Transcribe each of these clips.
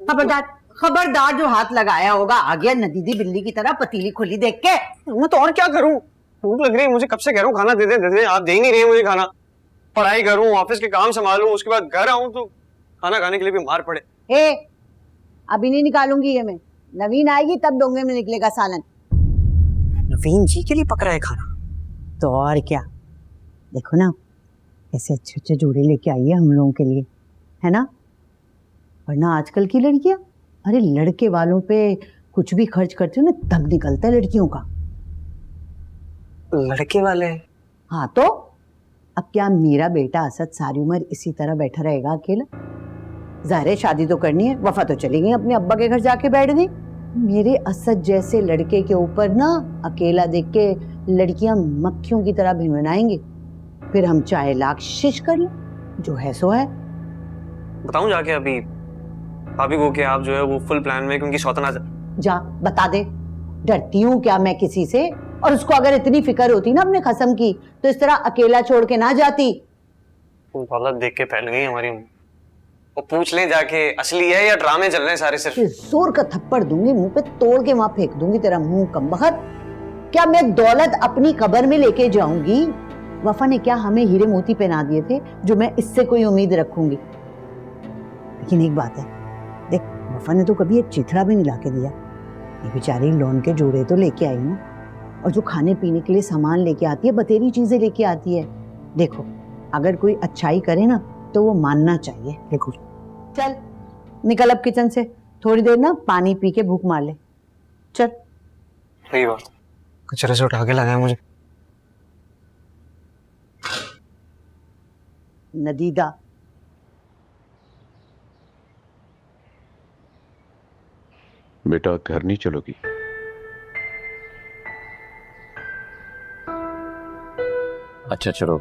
खबरदार खबरदार, जो हाथ लगाया होगा आ गया नदीदी बिल्ली की तरह पतीली खुली देख के। मैं तो और क्या करूं, भूख लग रही है मुझे, कब से कह रहा हूँ खाना दे दे, आप दे ही नहीं रहे मुझे खाना। पढ़ाई करूं, ऑफिस के काम संभालूं, उसके बाद घर आऊं तो खाना खाने के लिए भी मार पड़े। अभी नहीं निकालूंगी ये मैं, नवीन आएगी तब डोंगे में निकलेगा सालन। नवीन जी के लिए पक रहा है खाना तो और क्या, देखो ना ऐसे अच्छे अच्छे जोड़े लेके आई है हम लोगों के लिए, है ना। वरना आजकल की लड़कियां, अरे लड़के वालों पे कुछ भी खर्च करती हो ना तब निकलता है लड़कियों का। लड़के वाले? हाँ तो अब क्या मेरा बेटा असद सारी उम्र इसी तरह बैठा रहेगा अकेला? ज़ाहिर है शादी तो करनी है, वफा तो चली गई अपने अब्बा के घर जाके बैठ गई। मेरे असद जैसे लड़के के ऊपर ना अकेला देख के लड़कियां मक्खियों की तरह भिनभिनाएंगी, फिर हम चाहे लाख शिश कर लें, जो है सो है। बताऊं जाके अभी भाभी को कि आप जो है वो फुल प्लान में, क्योंकि शौतन आज। जा बता दे, डरती हूँ क्या मैं किसी से? और उसको अगर इतनी फिक्र होती ना अपने खसम की तो इस तरह अकेला छोड़ के ना जाती। दौलत देख के फैल गई हमारी, वो पूछ लें जाके असली है या ड्रामे चल रहे हैं सारे सिर्फ। जोर का थप्पड़ दूंगी मुंह पे, तोड़ के वहां फेंक दूंगी तेरा मुंह कमबख्त। क्या मैं दौलत अपनी कब्र में लेके जाऊंगी? वफा ने क्या हमें हीरे मोती पहना दिए थे जो मैं इससे कोई उम्मीद रखूंगी? लेकिन एक बात है देख, वफा ने तो कभी एक चिथड़ा भी नहीं लाके दिया। ये बेचारी लोन के जोड़े तो लेके आई ना, और जो खाने पीने के लिए सामान लेके आती है, बतेरी चीजें लेके आती है। देखो अगर कोई अच्छाई करे ना तो वो मानना चाहिए। देखो चल निकल अब किचन से, थोड़ी देर ना पानी पी के भूख मार ले। चल। सही बात, कचरे से उठा के लाया मुझे। नदीदा बेटा घर नहीं चलोगी? अच्छा चलो,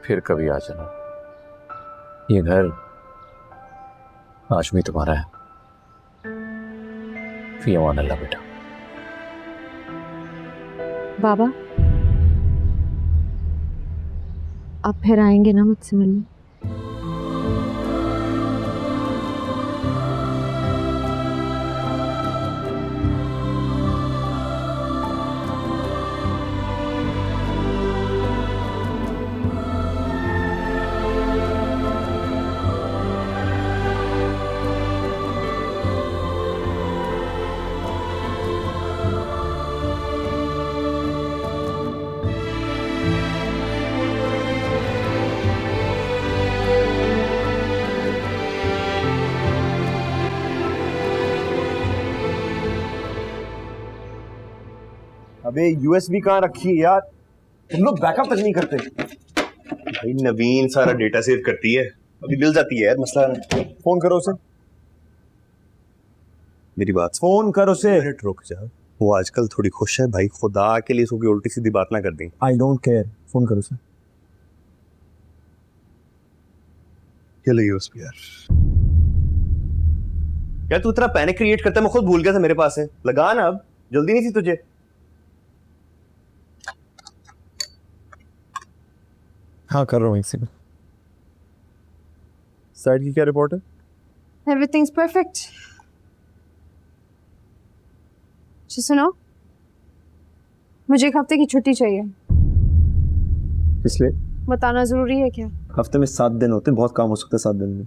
फिर कभी आ जाना। ये घर आज भी तुम्हारा है। फी अमान अल्लाह बेटा। बाबा आप फिर आएंगे ना मुझसे मिलने? अबे यूएसबी कहाँ रखी है यार, तुम लोग बैकअप तक नहीं करते। भाई नवीन सारा डेटा सेव करती है, अभी मिल जाती है यार, मसला नहीं। फोन करो उसे, मेरी बात फोन करो उसे। मिनट रुक जा, वो आजकल थोड़ी खुश है भाई, खुदा के लिए उसको उल्टी सीधी बात ना कर दी। आई डोंट केयर, फोन करो उसे। चलो यूएसबी यार तू इतना पैनिक क्रिएट करता है, मैं खुद भूल गया था मेरे पास है। लगा ना अब, जल्दी नहीं थी तुझे? हाँ कर रहा हूँ एक सेकंड। साइड की क्या रिपोर्ट है? Everything's perfect. सुनो, मुझे एक हफ्ते की छुट्टी चाहिए। इसलिए बताना जरूरी है क्या? हफ्ते में 7 दिन होते हैं, बहुत काम हो सकता है 7 दिन में।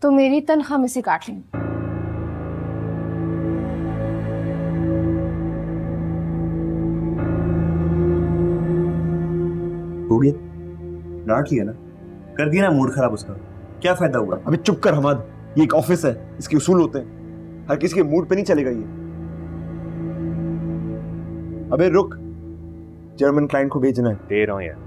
तो मेरी तनख्वाह में से काट लेंगे। हो गया, डांट लिया ना, कर दिया ना मूड खराब उसका, क्या फायदा हुआ? अबे चुप कर हमाद, ये एक ऑफिस है, इसके उसूल होते हैं, हर किसी के मूड पे नहीं चलेगा ये। अबे रुक, जर्मन क्लाइंट को भेजना है। दे रहा हूँ यार।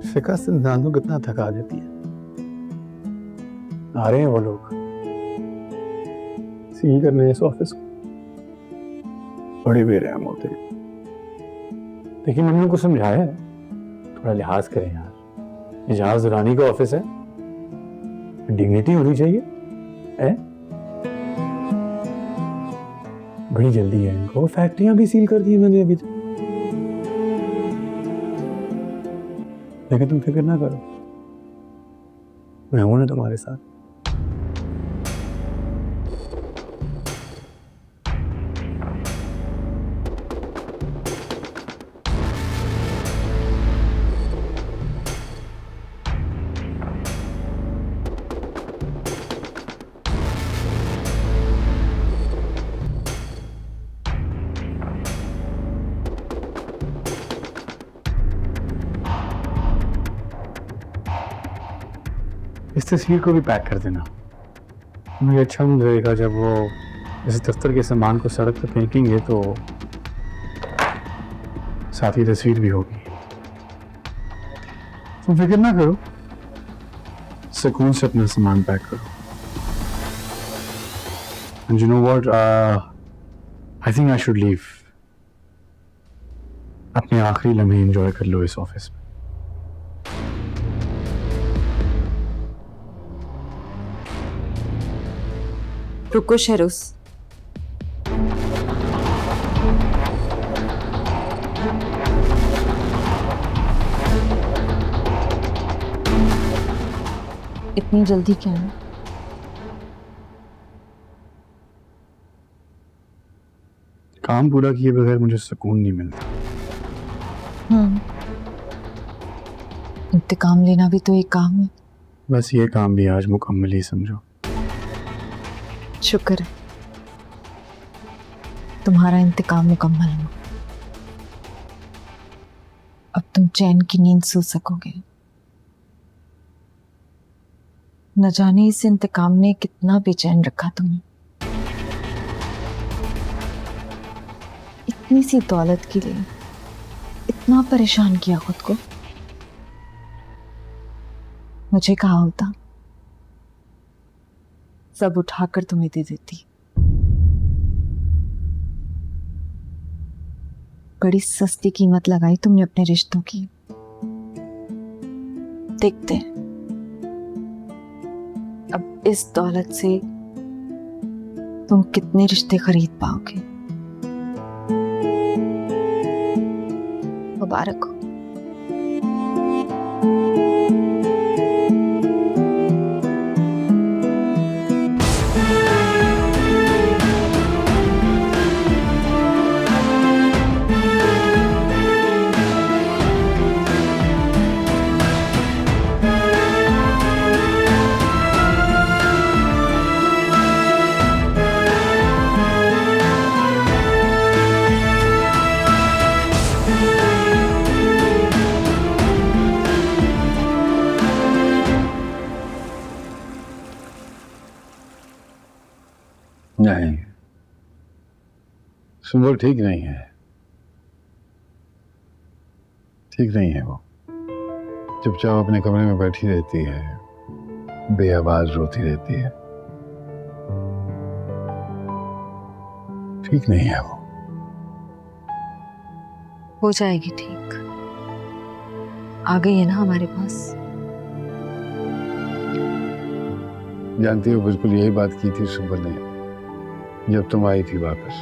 शिकस्त इंसान को कितना थका देती है। आ रहे हैं वो लोग, सील करने इस ऑफिस को। बड़े बेरहम होते हैं। लेकिन मैंने उनको समझाया है, थोड़ा लिहाज करें यार, ये जहाज रानी का ऑफिस है, डिग्निटी होनी चाहिए है? बड़ी जल्दी है इनको, फैक्ट्रियां भी सील कर दी मैंने अभी तक। लेकिन तुम फिक्र ना करो, मैं हूं ना तुम्हारे साथ। इस तस्वीर को भी पैक कर देना, मुझे अच्छा लगेगा जब वो इस दफ्तर के सामान को सड़क पर फेंकेंगे तो साथ ही तस्वीर भी होगी। तुम फिक्र ना करो, सुकून से अपना सामान पैक करो। And you know what? I think I should leave. अपने आखिरी लम्हे एंजॉय कर लो इस ऑफिस में। रुको शेरोस, इतनी जल्दी क्या है? काम पूरा किए बगैर मुझे सुकून नहीं मिलता। इंतकाम लेना भी तो एक काम है। बस ये काम भी आज मुकम्मल ही समझो। शुक्र है तुम्हारा इंतकाम मुकम्मल हुआ। अब तुम चैन की नींद सो सकोगे। न जाने इस इंतकाम ने कितना बेचैन रखा तुम्हें। इतनी सी दौलत के लिए इतना परेशान किया खुद को। मुझे कहा होता सब उठाकर तुम्हें दे देती। बड़ी सस्ती कीमत लगाई तुमने अपने रिश्तों की। देखते हैं अब इस दौलत से तुम कितने रिश्ते खरीद पाओगे। मुबारक हो। नहीं, सुंबल ठीक नहीं है, ठीक नहीं है। वो चुपचाप अपने कमरे में बैठी रहती है, बेआवाज रोती रहती है। ठीक नहीं है वो। हो जाएगी ठीक। आ गई है ना हमारे पास। जानती हो, बिल्कुल यही बात की थी सुंबल ने जब तुम आई थी वापस,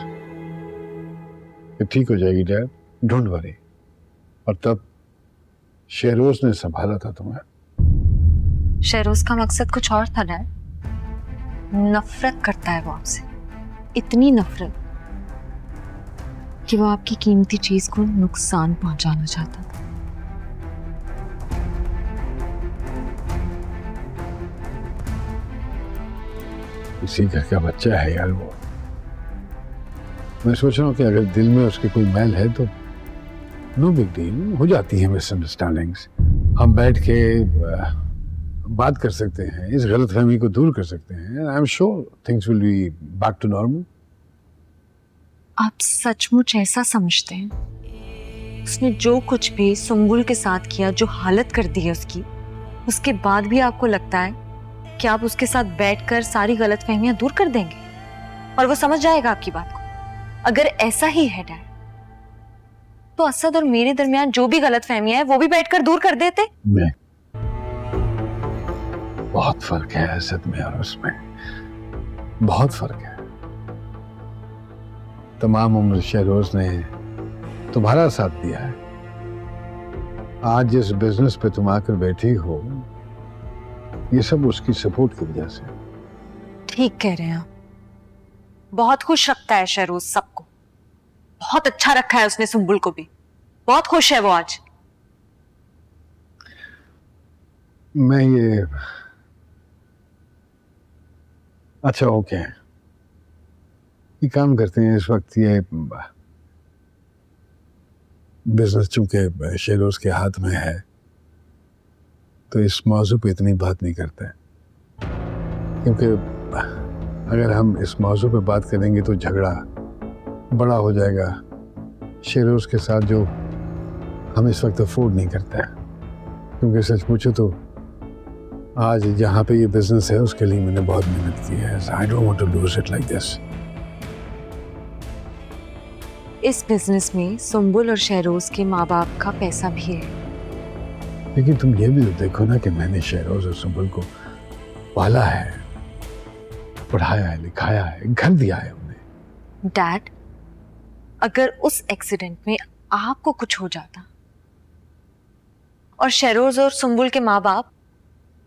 कि ठीक हो जाएगी डैड, ढूंढ वरी। और तब शेरोज ने संभाला था तुम्हें। शेरोज का मकसद कुछ और था डैड। नफरत करता है वो आपसे, इतनी नफरत कि वो आपकी कीमती चीज को नुकसान पहुंचाना चाहता था। इसी घर का बच्चा है यार वो। मैं सोच रहा हूँ कि अगर दिल में उसके कोई मैल है तो नो बिग डील, हो जाती है मिसअंडरस्टैंडिंग्स। हम बैठ के बात कर सकते हैं, इस गलतफहमी को दूर कर सकते हैं। I am sure things will be back to normal. आप सचमुच ऐसा समझते हैं? उसने जो कुछ भी सुंबुल के साथ किया, जो हालत कर दी है उसकी, उसके बाद भी आपको लगता है क्या आप उसके साथ बैठकर सारी गलतफहमियां दूर कर देंगे और वो समझ जाएगा आपकी बात को? अगर ऐसा ही है डैड, तो असद और मेरे दरमियान जो भी गलतफहमियां हैं वो भी बैठकर दूर कर देते। नहीं, बहुत फर्क है असद में और उसमें, बहुत फर्क है। तमाम उम्र शहरोज ने तुम्हारा साथ दिया है। आज जिस बिजनेस पे तुम आकर बैठी हो, ये सब उसकी सपोर्ट की वजह से। ठीक कह रहे हैं आप। बहुत खुश रखता है शहरोज सबको, बहुत अच्छा रखा है उसने सुंबुल को भी, बहुत खुश है वो आज। मैं ये अच्छा ओके, ये काम करते हैं इस वक्त। ये बिजनेस चूंकि शेरोज के हाथ में है तो इस मौजू पे इतनी बात नहीं करते, क्योंकि अगर हम इस मौजू पे बात करेंगे तो झगड़ा बड़ा हो जाएगा शेरोज के साथ, जो हम इस वक्त अफोर्ड नहीं करते हैं। क्योंकि सच पूछो तो आज जहाँ पे ये बिजनेस है उसके लिए मैंने बहुत मेहनत की है। I don't want to lose it like this. इस बिजनेस में सुंबुल और शहरोज के माँ बाप का पैसा भी है। लेकिन तुम ये भी तो देखो ना कि मैंने शहरोज और सुंबुल को पाला है, पढ़ाया है, लिखाया है, घर दिया है उन्हें। डैड, अगर उस एक्सीडेंट में आपको कुछ हो जाता और शहरोज और सुंबुल के माँ बाप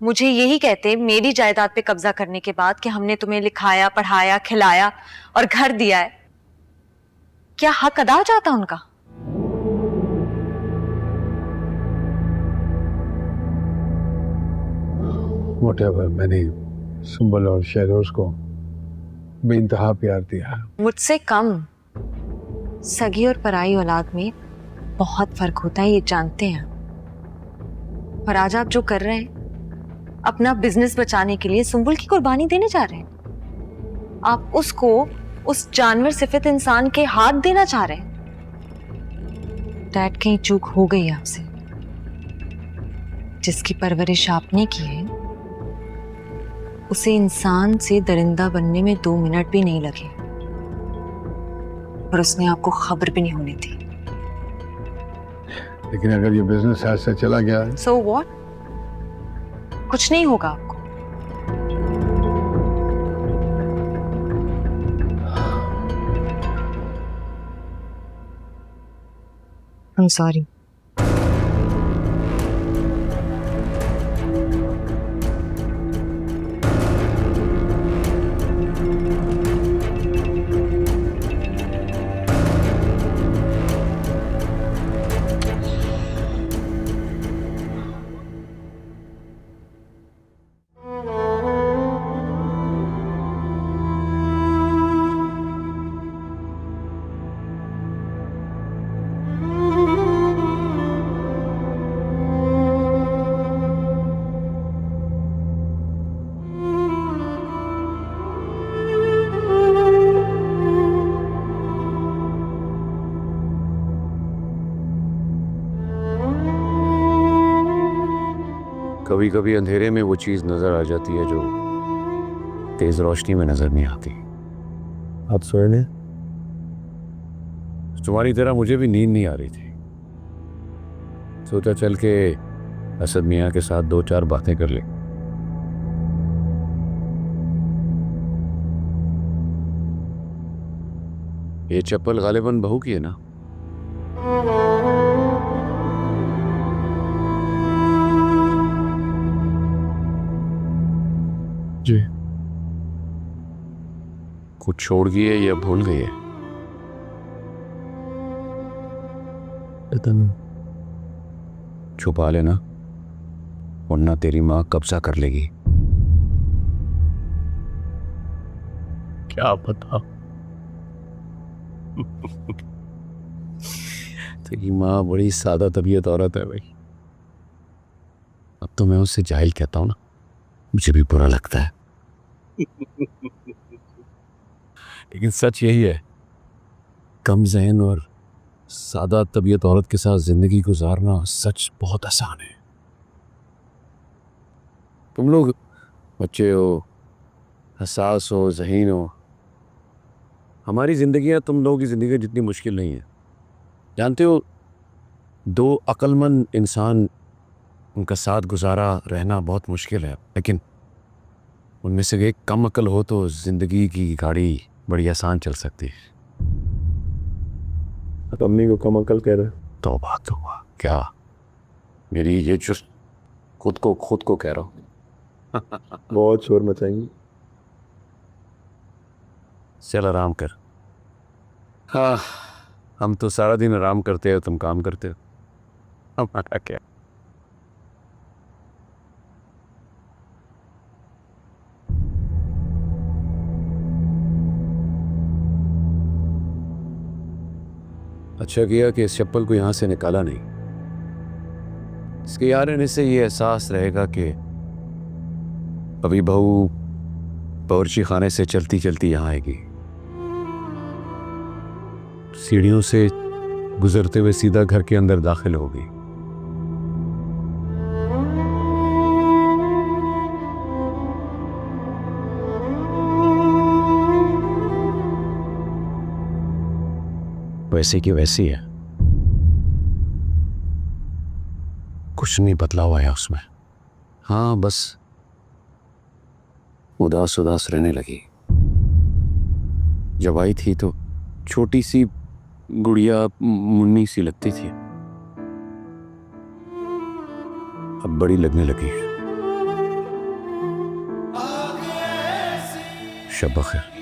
मुझे यही कहते मेरी जायदाद पे कब्जा करने के बाद कि हमने तुम्हें लिखाया, पढ़ाया, खिलाया और घर दिया है, क्या हक अदा हो जाता उनका? Whatever, मैंने सुंबल और शहरोज को बेइंतहा प्यार दिया। मुझसे कम। सगी और पराई औलाद में बहुत फर्क होता है, ये जानते हैं। और आज आप जो कर रहे हैं, अपना बिजनेस बचाने के लिए सुंबुल की कुर्बानी देने जा रहे हैं। आप उसको उस जानवर सिफित इंसान के हाथ देना चाह रहे हैं। डैड, कहीं चूक हो गई आपसे। जिसकी परवरिश आपने की है उसे इंसान से दरिंदा बनने में 2 मिनट भी नहीं लगे, और उसने आपको खबर भी नहीं होनी थी। लेकिन अगर ये बिजनेस आज से चला गया है, So what? कुछ नहीं होगा आपको। I'm sorry. कभी कभी अंधेरे में वो चीज नजर आ जाती है जो तेज रोशनी में नजर नहीं आती। आप सोए नहीं? तुम्हारी तरह मुझे भी नींद नहीं आ रही थी। सोचा चल के असद मियाँ के साथ 2-4 बातें कर ले। ये चप्पल गालिबन बहू की है ना? जी। कुछ छोड़ गई है या भूल गई है? छुपा लेना, वरना तेरी माँ कब्जा कर लेगी। क्या पता। तेरी माँ बड़ी सादा तबीयत औरत है भाई। अब तो मैं उससे जाहिल कहता हूं ना, मुझे भी बुरा लगता है। लेकिन सच यही है, कम ज़हन और सादा तबीयत औरत के साथ जिंदगी गुजारना सच बहुत आसान है। तुम लोग बच्चे हो, हसास हो, ज़हीन हो। हमारी ज़िंदगियाँ तुम लोगों की ज़िंदगी जितनी मुश्किल नहीं है। जानते हो, दो अक्लमंद इंसान, उनका साथ गुजारा रहना बहुत मुश्किल है, लेकिन उनमें से एक कम अकल हो तो ज़िंदगी की गाड़ी बड़ी आसान चल सकती है। तो अम्मी को कम अकल कह रहे? तौबा तौबा, क्या मेरी ये जो खुद को कह रहा हूँ। बहुत शोर मचाएंगी। चल आराम कर। हाँ, हम तो सारा दिन आराम करते हो, तुम काम करते हो, हमारा क्या। अच्छा किया कि इस चप्पल को यहां से निकाला नहीं। इसके यहाँ रहने से ये एहसास रहेगा कि अभी बहू बावर्ची खाने से चलती चलती यहाँ आएगी, सीढ़ियों से गुजरते हुए सीधा घर के अंदर दाखिल होगी। वैसे की वैसी है, कुछ नहीं बदला हुआ है उसमें। हाँ, बस उदास उदास रहने लगी। जब आई थी तो छोटी सी गुड़िया मुन्नी सी लगती थी, अब बड़ी लगने लगी। शब बखैर।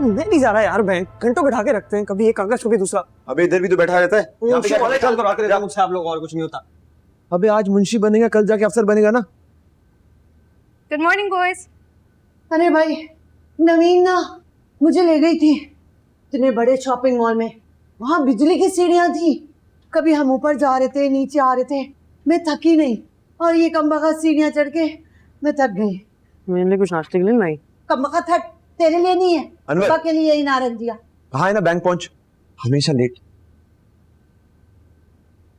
मैं नहीं जा रहा यार, बैंक घंटों बैठा के रखते हैं, कभी एक कागज कभी दूसरा। अबे इधर भी तो बैठा रहता है। यहाँ पे क्या वाले करता है? काम करवा के देता मुझसे आप लोग, और कुछ नहीं होता। अबे आज मुंशी बनेगा, कल जाके अफसर बनेगा ना। Good morning boys. अरे भाई, नवीन ना मुझे ले गई थी इतने बड़े शॉपिंग मॉल में, वहां बिजली की सीढ़ियां थी, कभी हम ऊपर जा रहे थे, नीचे आ रहे थे, मैं थकी नहीं, और ये कमबख्त सीढ़ियां चढ़ के मैं थक गई। मेरे लिए कुछ नाश्ते के लिए नहीं। कमबख्त हट, तेरे लिए नहीं है, अनवर। पापा के लिए ही नारंग दिया। कहाँ है ना, बैंक पहुंच, हमेशा लेट,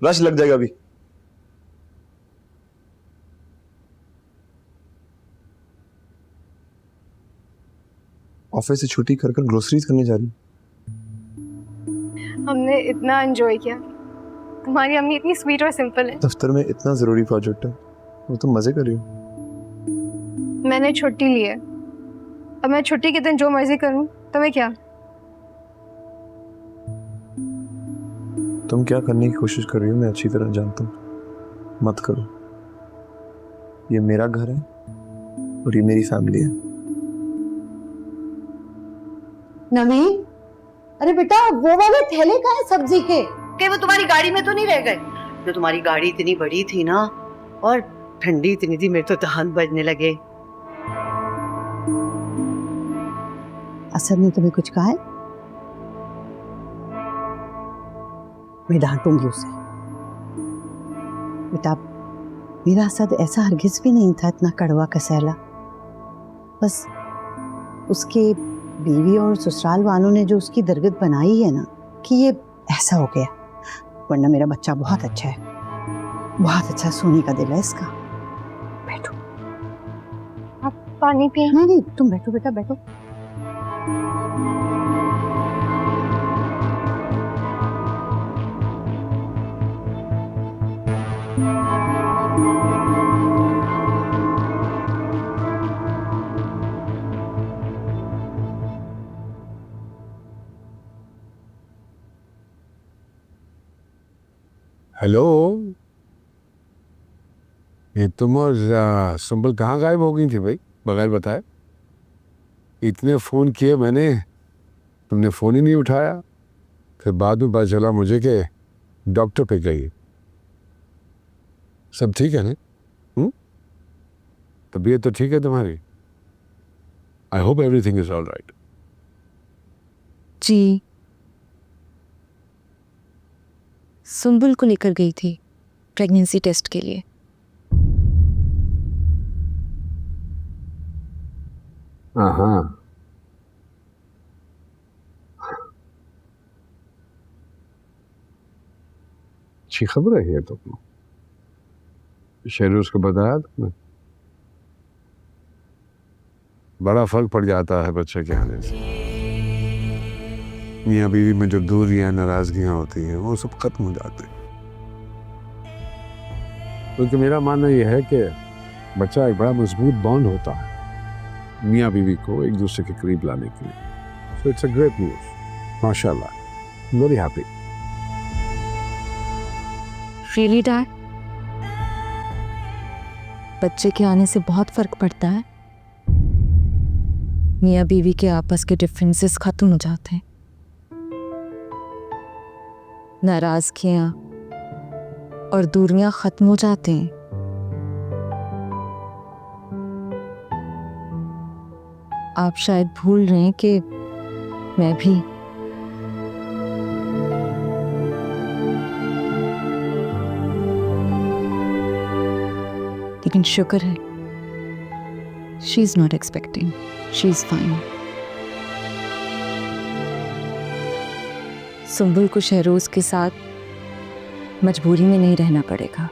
रश लग जाएगा अभी। ऑफिस से छुट्टी कर कर ग्रोसरीज करने जा रही। हमने इतना एंजॉय किया, तुम्हारी अम्मी इतनी स्वीट और सिंपल है। दफ्तर में इतना जरूरी प्रोजेक्ट है, वो तुम मजे कर रही हो। मैंने छुट्टी ली है, अब मैं छुट्टी के दिन जो मर्जी करूं, तुम्हें क्या। तुम क्या करने की कोशिश कर रही हो मैं अच्छी तरह जानता हूँ, मत करो। ये मेरा घर है और ये मेरी फैमिली है। नवीन, अरे बेटा वो वाले थैले कहाँ है सब्जी के? वो तुम्हारी गाड़ी में तो नहीं रह गए? जो तुम्हारी गाड़ी इतनी बड़ी थी ना, और ठंडी इतनी थी, मेरे तो दहान बजने लगे। असद ने तुम्हें कुछ कहा है? मैं डांटूंगी उसे। बेटा, मेरा असद ऐसा हरगिज भी नहीं था, इतना कड़वा कसैला। बस उसके बीवी और ससुराल वालों ने जो उसकी दरगत बनाई है ना, कि ये ऐसा हो गया, वरना मेरा बच्चा बहुत अच्छा है, बहुत अच्छा सोने का दिल है इसका। बैठो। आप पानी पिए। नहीं नहीं, तुम बैठो बेटा, बैठो। हेलो, ये तुम और सुंबल कहाँ गायब हो गई थी भाई, बगैर बताए? इतने फ़ोन किए मैंने, तुमने फ़ोन ही नहीं उठाया। फिर बाद में पता चला मुझे कि डॉक्टर पे गई। सब ठीक है ना? तबीयत तो ठीक है तुम्हारी? I hope everything is all right. जी, सुंबुल को लेकर गई थी प्रेगनेंसी टेस्ट के लिए। हाँ, अच्छी खबर है ये तो। शेरू उसको बताया तुमने? बड़ा फर्क पड़ जाता है बच्चे के आने से। मियाँ बीवी में जो दूरियां नाराजगियां होती हैं वो सब खत्म हो जाते हैं। क्योंकि मेरा मानना यह है कि बच्चा एक बड़ा मजबूत बॉन्ड होता है मियाँ बीवी को एक दूसरे के करीब लाने के लिए। So it's a great news, माशाल्लाह, वेरी हैप्पी। Really dad? बच्चे के आने से बहुत फर्क पड़ता है। मियाँ बीवी के आपस के डिफरेंसेस खत्म हो जाते हैं, नाराजगियां और दूरियां खत्म हो जाते हैं। आप शायद भूल रहे हैं कि मैं भी लेकिन शुक्र है she is not expecting, she is fine. Sumbul को शहरोज के साथ मजबूरी में नहीं रहना पड़ेगा।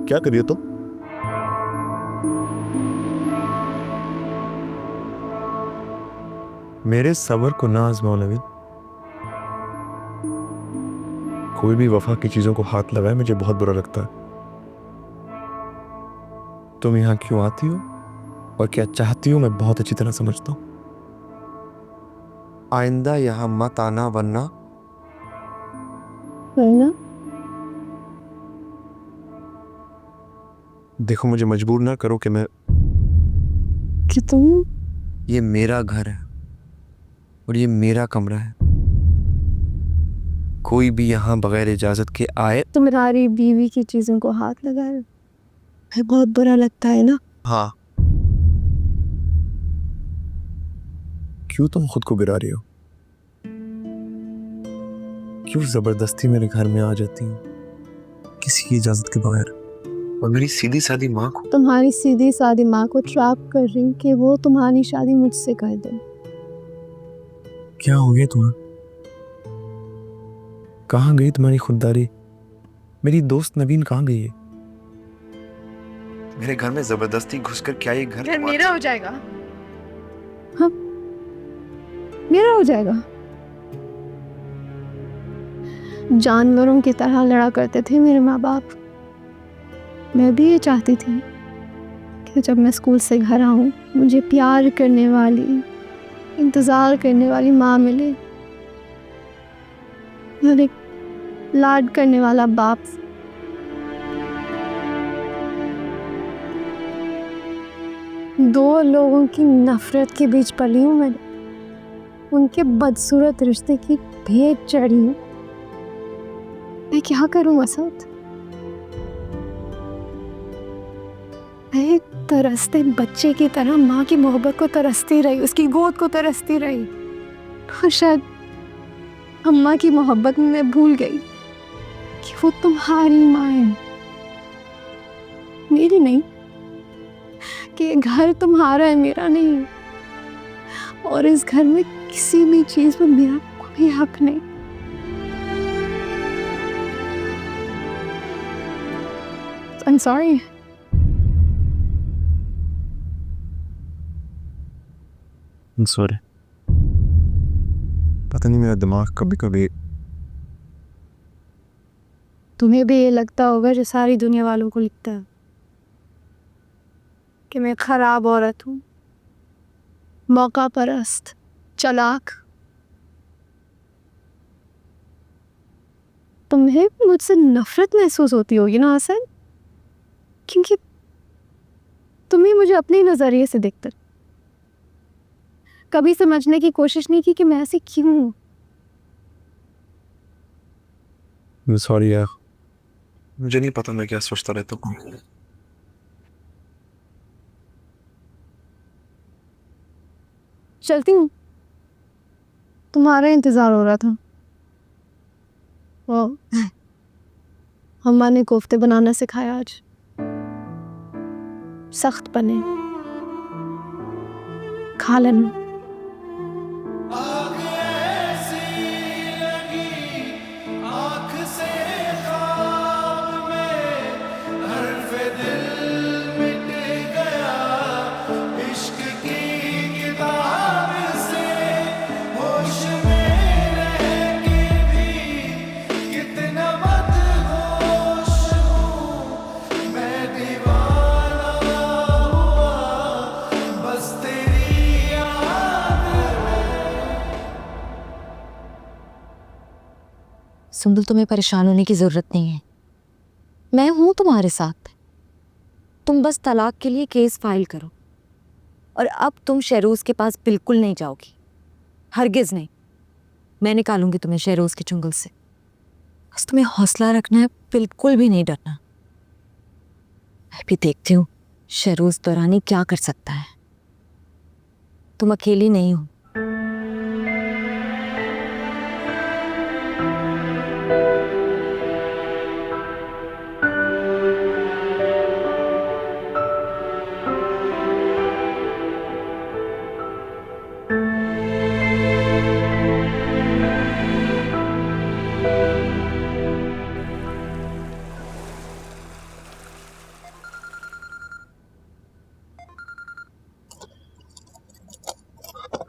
क्या करिए तो? मेरे सब्र को ना आजमाओ नवीन। कोई भी वफा की चीजों को हाथ लगाए मुझे बहुत बुरा लगता है। तुम यहां क्यों आती हो और क्या चाहती हो मैं बहुत अच्छी तरह समझता हूं। आइंदा यहां मत आना वरना देखो मुझे मजबूर ना करो कि मैं कि तुम ये मेरा घर है और ये मेरा कमरा है। कोई भी यहाँ बगैर इजाजत के आए तुम्हारी बीवी की चीजों को हाथ लगाए, बहुत बुरा लगता है ना। हाँ, क्यों तुम खुद को गिरा रही हो? क्यों जबरदस्ती मेरे घर में आ जाती हो किसी की इजाजत के बगैर? और मेरी सीधी सादी माँ को तुम्हारी सीधी सादी माँ को ट्रैप कर रही कि वो तुम्हारी शादी मुझसे कर दे। क्या हो गया तुम्हें? कहाँ गई तुम्हारी खुददारी? मेरी दोस्त नवीन कहाँ गई है? मेरे घर में जबरदस्ती घुसकर क्या ये घर मेरा हो जाएगा। हाँ, मेरा हो जाएगा। जानवरों की तरह लड़ा करते थे मेरे माँ बाप। मैं भी ये चाहती थी कि जब मैं स्कूल से घर आऊं मुझे प्यार करने वाली, इंतज़ार करने वाली माँ मिले और एक लाड करने वाला बाप। दो लोगों की नफरत के बीच पली हूँ मैं, उनके बदसूरत रिश्ते की भेंट चढ़ी हूँ। मैं क्या करूँ वसंत? मैं एक तरसते बच्चे की तरह माँ की मोहब्बत को तरसती रही, उसकी गोद को तरसती रही, और शायद अम्मा की मोहब्बत में मैं भूल गई कि वो तुम्हारी माँ है, मेरी नहीं, कि घर तुम्हारा है, मेरा नहीं, और इस घर में किसी भी चीज पर मेरा कोई हक नहीं। I'm sorry. सॉरी। पता नहीं मेरा दिमाग कभी कभी। तुम्हें भी ये लगता होगा जो सारी दुनिया वालों को लिखता है कि मैं खराब औरत हूँ, मौका परस्त, चालाक। तुम्हें मुझसे नफरत महसूस होती होगी ना हसन, क्योंकि तुम्हें मुझे अपने नजरिए से देखते, कभी समझने की कोशिश नहीं की कि मैं ऐसी क्यों हूँ। सॉरी यार, मुझे नहीं पता मैं क्या सोचता रहता हूँ। चलती हूँ, तुम्हारा इंतजार हो रहा था। वो अम्मा ने कोफ्ते बनाना सिखाया आज, सख्त बने, खा लेना। सुंदल, तुम्हें परेशान होने की जरूरत नहीं है, मैं हूं तुम्हारे साथ। तुम बस तलाक के लिए केस फाइल करो, और अब तुम शहरोज के पास बिल्कुल नहीं जाओगी, हरगिज नहीं। मैं निकालूंगी तुम्हें शहरोज के चुंगल से। बस तुम्हें हौसला रखना है, बिल्कुल भी नहीं डरना। मैं भी देखती हूँ शहरोज दौरानी क्या कर सकता है। तुम अकेली नहीं हो।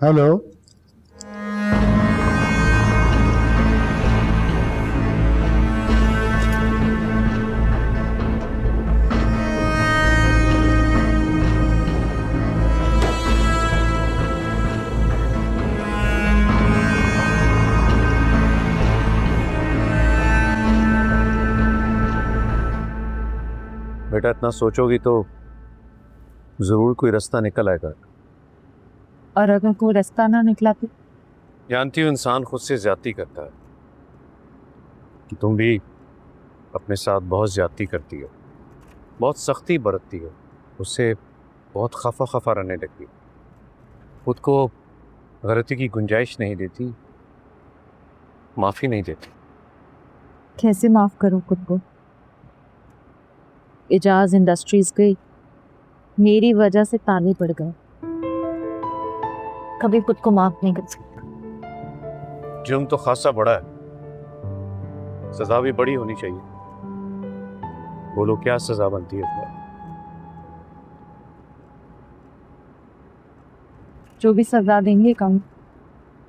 हेलो। बेटा इतना सोचोगी तो जरूर कोई रास्ता निकल आएगा। और अगर कोई रास्ता ना निकला तो? जानती हूँ इंसान खुद से ज्यादती करता है, कि तुम भी अपने साथ बहुत ज्यादती करती हो, बहुत सख्ती बरतती हो, उससे बहुत खफा खफा रहने लगती हो, खुद को गलती की गुंजाइश नहीं देती, माफ़ी नहीं देती। कैसे माफ करूं खुद को? इजाज इंडस्ट्रीज गई, मेरी वजह से ताने पड़ गए। कभी खुद को माफ नहीं कर सकता। जुर्म तो खासा बड़ा है, सजा भी बड़ी होनी चाहिए। बोलो क्या सजा बनती है तुम्हारी? जो भी सजा देंगे कम।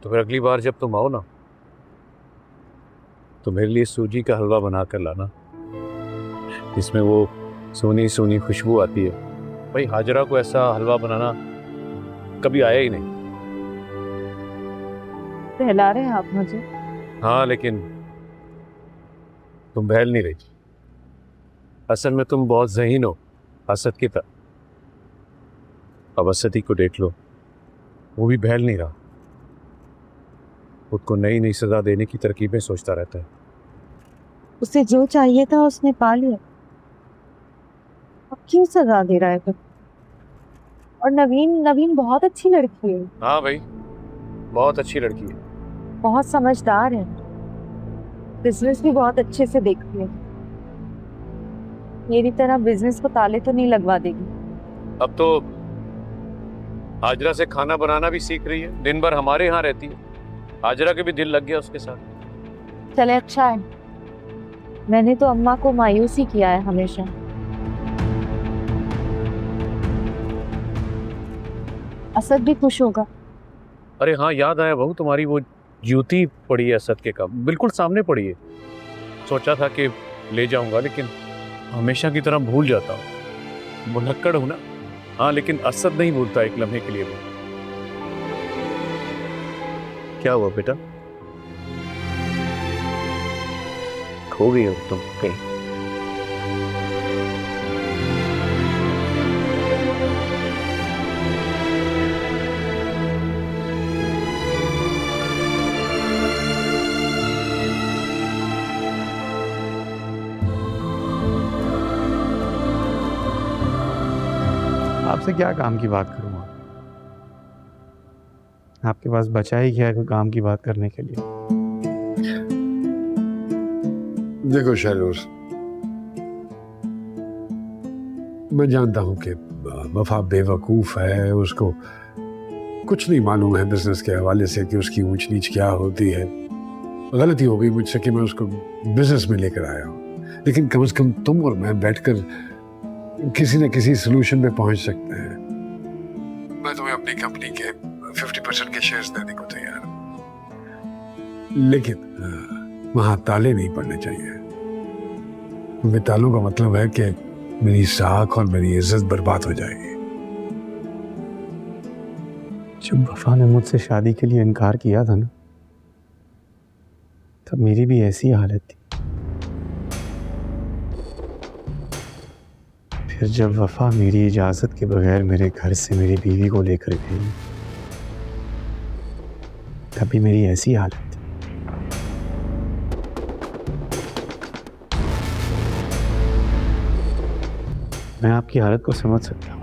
तो फिर अगली बार जब तुम आओ ना तो मेरे लिए सूजी का हलवा बना कर लाना, जिसमें वो सोनी सोनी खुशबू आती है। भाई हाजरा को ऐसा हलवा बनाना कभी आया ही नहीं। सहला रहे हैं आप मुझे? हाँ, लेकिन तुम बहल नहीं रही। असल में तुम बहुत ज़हीन हो, असद की तरह। अब असदी को देख लो, वो भी बहल नहीं रहा, खुद को नई नई सजा देने की तरकीबें सोचता रहता है। उसे जो चाहिए था उसने पा लिया, अब क्यों सजा दे रहा है फिर? और नवीन बहुत अच्छी लड़की है। हाँ भाई, बहुत अच्छी लड़की है, बहुत समझदार है, बिजनेस भी बहुत अच्छे से देखती है। मेरी तरह बिजनेस को ताले तो नहीं लगवा देगी। अब तो हाजरा से खाना बनाना भी सीख रही है, दिन भर हमारे यहाँ रहती है। हाजरा के भी दिल लग गया उसके साथ। चले, अच्छा है। मैंने तो अम्मा को मायूस ही किया है हमेशा। असद भी खुश होगा। अरे हाँ, याद आया बहू, तुम्हारी वो जूती पड़ी है असद के कब, बिल्कुल सामने पड़ी है। सोचा था कि ले जाऊंगा, लेकिन हमेशा की तरह भूल जाता हूँ, भुलक्कड़ हूँ ना। हाँ, लेकिन असद नहीं भूलता एक लम्हे के लिए भी। क्या हुआ बेटा, खो गई हो तुम कहीं? आपसे क्या काम की बात करूँगा? आपके पास बचा ही क्या है कोई काम की बात करने के लिए? देखो शैलूर, मैं जानता हूं कि वफा बेवकूफ है, उसको कुछ नहीं मालूम है बिजनेस के हवाले से कि उसकी ऊंच नीच क्या होती है। गलती हो गई मुझसे कि मैं उसको बिजनेस में लेकर आया हूं, लेकिन कम से कम तुम और मैं बैठकर किसी न किसी सोल्यूशन पे पहुंच सकते हैं। मैं तुम्हें अपनी कंपनी के 50% के शेयर्स देने को तैयार हूं, लेकिन वहां ताले नहीं पड़ने चाहिए। क्योंकि तालों का मतलब है कि मेरी साख और मेरी इज्जत बर्बाद हो जाएगी। जब वफा ने मुझसे शादी के लिए इनकार किया था ना, तब मेरी भी ऐसी हालत थी। फिर जब वफा मेरी इजाजत के बगैर मेरे घर से मेरी बीवी को लेकर गई, तभी मेरी ऐसी हालत थी। मैं आपकी हालत को समझ सकता हूँ।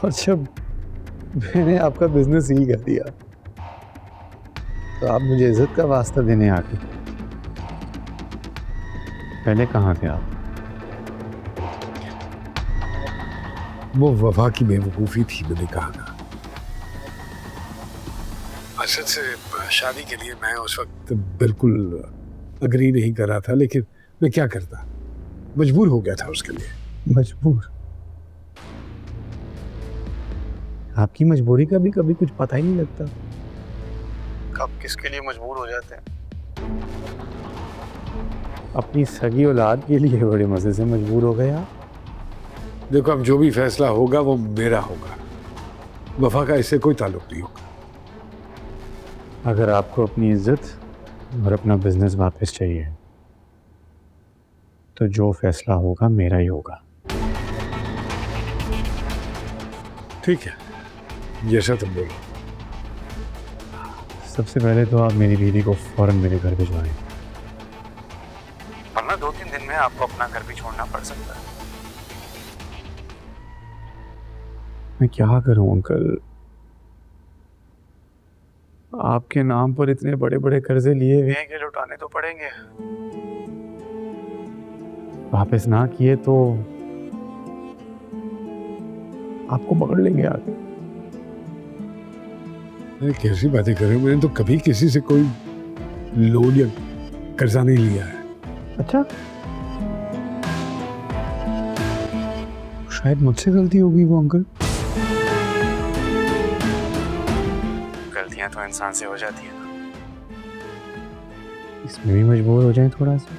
और जब मैंने आपका बिजनेस ही कर दिया तो आप मुझे इज्जत का वास्ता देने आ गए। पहले कहाँ थे आप? वो वफा की बेवकूफ़ी थी, मैंने कहा ना। असद से शादी के लिए मैं उस वक्त बिल्कुल अग्री नहीं कर रहा था, लेकिन मैं क्या करता, मजबूर हो गया था उसके लिए। मजबूर? आपकी मजबूरी का भी कभी कुछ पता ही नहीं लगता, कब किसके लिए मजबूर हो जाते हैं। अपनी सगी औलाद के लिए बड़े मजे से मजबूर हो गए आप। देखो, अब जो भी फैसला होगा वो मेरा होगा, वफा का इससे कोई ताल्लुक नहीं होगा। अगर आपको अपनी इज्जत और अपना बिजनेस वापस चाहिए तो जो फैसला होगा मेरा ही होगा। ठीक है, जैसा तुम बोलो। सबसे पहले तो आप मेरी बीवी को फौरन मेरे घर भिजवाएं, वरना 2-3 दिन में आपको अपना घर भी छोड़ना पड़ सकता है। मैं क्या करूं अंकल, आपके नाम पर इतने बड़े बड़े कर्जे लिए हुए हैं कि लौटाने तो पड़ेंगे। वापस ना किए तो आपको पकड़ लेंगे आगे। अरे कैसी बातें कर रहे हो, मैंने तो कभी किसी से कोई लोन या कर्जा नहीं लिया है। अच्छा, शायद मुझसे गलती होगी वो अंकल। गलतियां तो इंसान से हो जाती है ना। इसमें भी मजबूर हो जाए थोड़ा सा।